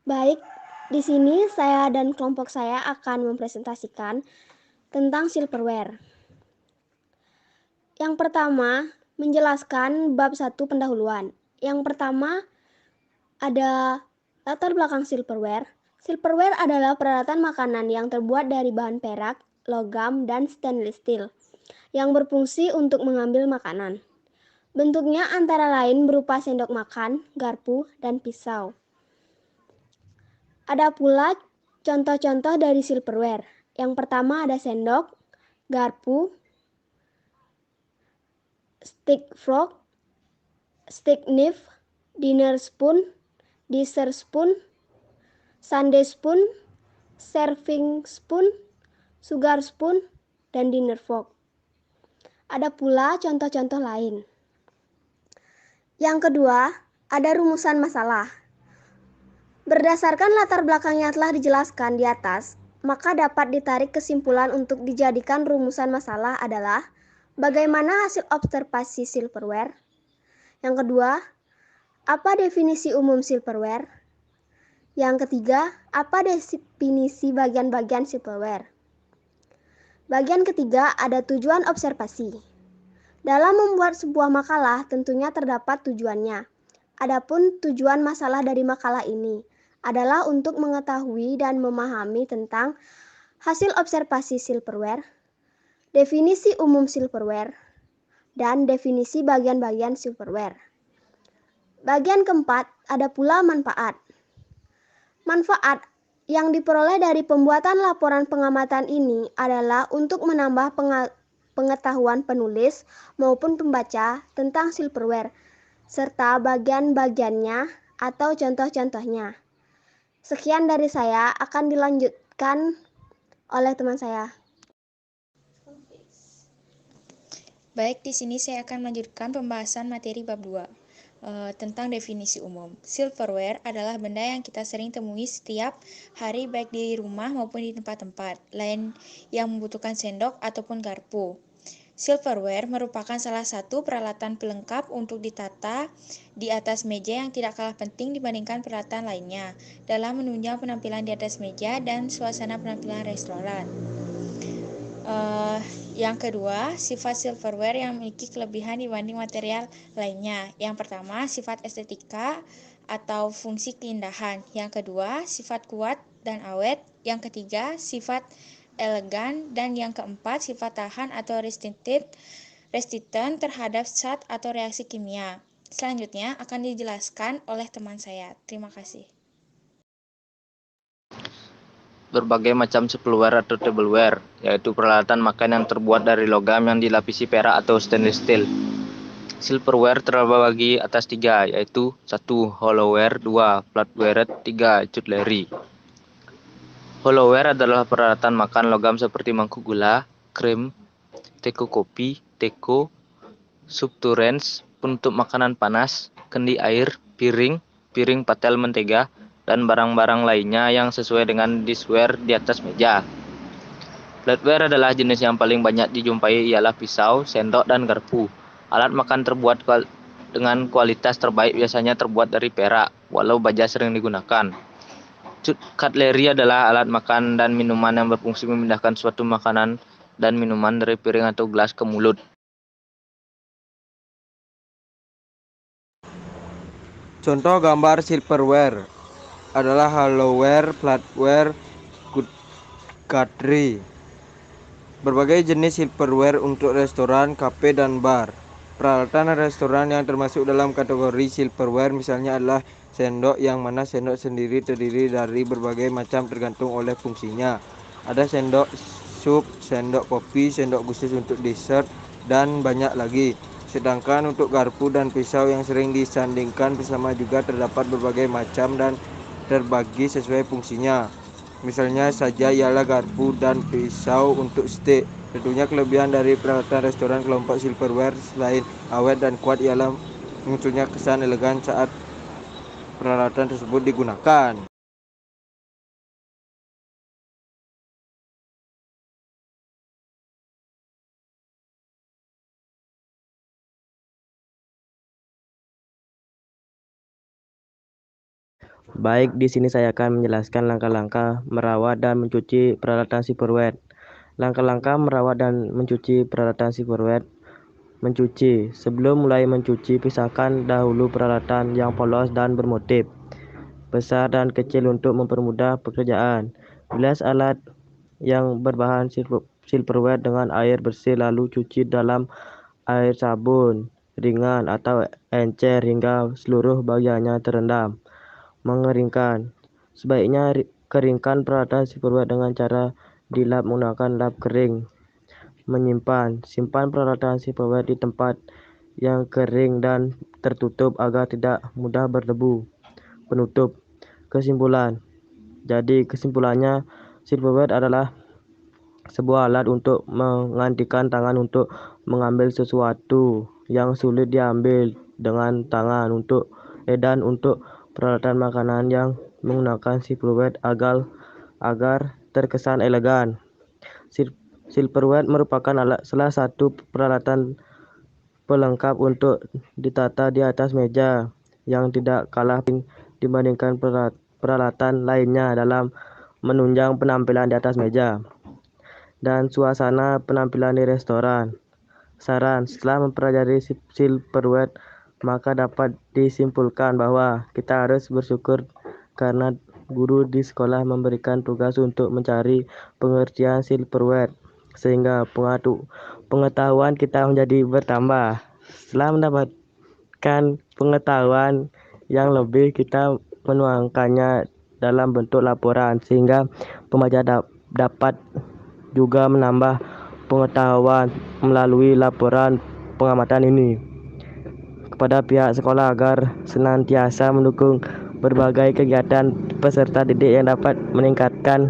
Baik, di sini saya dan kelompok saya akan mempresentasikan tentang silverware. Yang pertama, menjelaskan bab 1 pendahuluan. Yang pertama ada latar belakang silverware. Silverware adalah peralatan makanan yang terbuat dari bahan perak, logam, dan stainless steel yang berfungsi untuk mengambil makanan. Bentuknya antara lain berupa sendok makan, garpu, dan pisau. Ada pula contoh-contoh dari silverware. Yang pertama ada sendok, garpu, stick fork, stick knife, dinner spoon, dessert spoon, sundae spoon, serving spoon, sugar spoon, dan dinner fork. Ada pula contoh-contoh lain. Yang kedua, ada rumusan masalah. Berdasarkan latar belakang yang telah dijelaskan di atas, maka dapat ditarik kesimpulan untuk dijadikan rumusan masalah adalah bagaimana hasil observasi silverware. Yang kedua, apa definisi umum silverware? Yang ketiga, apa definisi bagian-bagian silverware? Bagian ketiga ada tujuan observasi. Dalam membuat sebuah makalah tentunya terdapat tujuannya. Adapun tujuan masalah dari makalah ini adalah untuk mengetahui dan memahami tentang hasil observasi silverware, definisi umum silverware, dan definisi bagian-bagian silverware. Bagian keempat ada pula manfaat. Manfaat yang diperoleh dari pembuatan laporan pengamatan ini adalah untuk menambah pengetahuan penulis maupun pembaca tentang silverware, serta bagian-bagiannya atau contoh-contohnya. Sekian dari saya, akan dilanjutkan oleh teman saya. Baik, di sini saya akan melanjutkan pembahasan materi bab 2 tentang definisi umum. Silverware adalah benda yang kita sering temui setiap hari baik di rumah maupun di tempat-tempat lain yang membutuhkan sendok ataupun garpu. Silverware merupakan salah satu peralatan pelengkap untuk ditata di atas meja yang tidak kalah penting dibandingkan peralatan lainnya dalam menunjang penampilan di atas meja dan suasana penampilan restoran. Yang kedua, sifat silverware yang memiliki kelebihan dibanding material lainnya. Yang pertama, sifat estetika atau fungsi keindahan. Yang kedua, sifat kuat dan awet. Yang ketiga, sifat elegan, dan yang keempat sifat tahan atau resisten terhadap zat atau reaksi kimia. Selanjutnya akan dijelaskan oleh teman saya. Terima kasih. Berbagai macam silverware atau tableware, yaitu peralatan makan yang terbuat dari logam yang dilapisi perak atau stainless steel. Silverware terbagi atas 3, yaitu 1. Hollowware, 2. Flatware, 3. Cutlery. Hollowware adalah peralatan makan logam seperti mangkuk gula, krim, teko kopi, teko, subturens, penutup makanan panas, kendi air, piring, piring patel mentega, dan barang-barang lainnya yang sesuai dengan dishware di atas meja. Flatware adalah jenis yang paling banyak dijumpai ialah pisau, sendok, dan garpu. Alat makan terbuat dengan kualitas terbaik biasanya terbuat dari perak, walau baja sering digunakan. Cutlery adalah alat makan dan minuman yang berfungsi memindahkan suatu makanan dan minuman dari piring atau gelas ke mulut. Contoh gambar silverware adalah hollowware, flatware, cutlery. Berbagai jenis silverware untuk restoran, kafe, dan bar. Peralatan restoran yang termasuk dalam kategori silverware misalnya adalah sendok, yang mana sendok sendiri terdiri dari berbagai macam tergantung oleh fungsinya. Ada sendok sup, sendok kopi, sendok khusus untuk dessert, dan banyak lagi. Sedangkan untuk garpu dan pisau yang sering disandingkan bersama juga terdapat berbagai macam dan terbagi sesuai fungsinya. Misalnya saja ialah garpu dan pisau untuk steak. Tentunya kelebihan dari peralatan restoran kelompok silverware selain awet dan kuat ialah munculnya kesan elegan saat peralatan tersebut digunakan. Baik, di sini saya akan menjelaskan langkah-langkah merawat dan mencuci peralatan silverware. Langkah-langkah merawat dan mencuci peralatan silverware. Mencuci. Sebelum mulai mencuci, pisahkan dahulu peralatan yang polos dan bermotif besar dan kecil untuk mempermudah pekerjaan. Bilas alat yang berbahan silverware dengan air bersih lalu cuci dalam air sabun ringan atau encer hingga seluruh bagiannya terendam. Mengeringkan. Sebaiknya keringkan peralatan silverware dengan cara dilap menggunakan lap kering. Menyimpan. Simpan peralatan silverware di tempat yang kering dan tertutup agar tidak mudah berdebu. Penutup. Kesimpulan. Jadi kesimpulannya, silverware adalah sebuah alat untuk menggantikan tangan untuk mengambil sesuatu yang sulit diambil dengan tangan dan untuk peralatan makanan yang menggunakan silverware agar terkesan elegan. Silverware merupakan salah satu peralatan pelengkap untuk ditata di atas meja yang tidak kalah penting dibandingkan peralatan lainnya dalam menunjang penampilan di atas meja dan suasana penampilan di restoran. Saran, setelah mempelajari silverware, maka dapat disimpulkan bahwa kita harus bersyukur karena guru di sekolah memberikan tugas untuk mencari pengertian silverware, sehingga pengetahuan kita menjadi bertambah. Setelah mendapatkan pengetahuan yang lebih, kita menuangkannya dalam bentuk laporan, sehingga pembaca dapat juga menambah pengetahuan melalui laporan pengamatan ini kepada pihak sekolah agar senantiasa mendukung berbagai kegiatan peserta didik yang dapat meningkatkan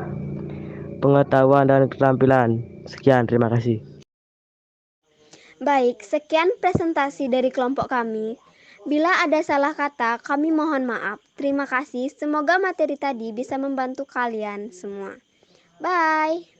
pengetahuan dan keterampilan. Sekian, terima kasih. Baik, sekian presentasi dari kelompok kami. Bila ada salah kata, kami mohon maaf. Terima kasih. Semoga materi tadi bisa membantu kalian semua. Bye.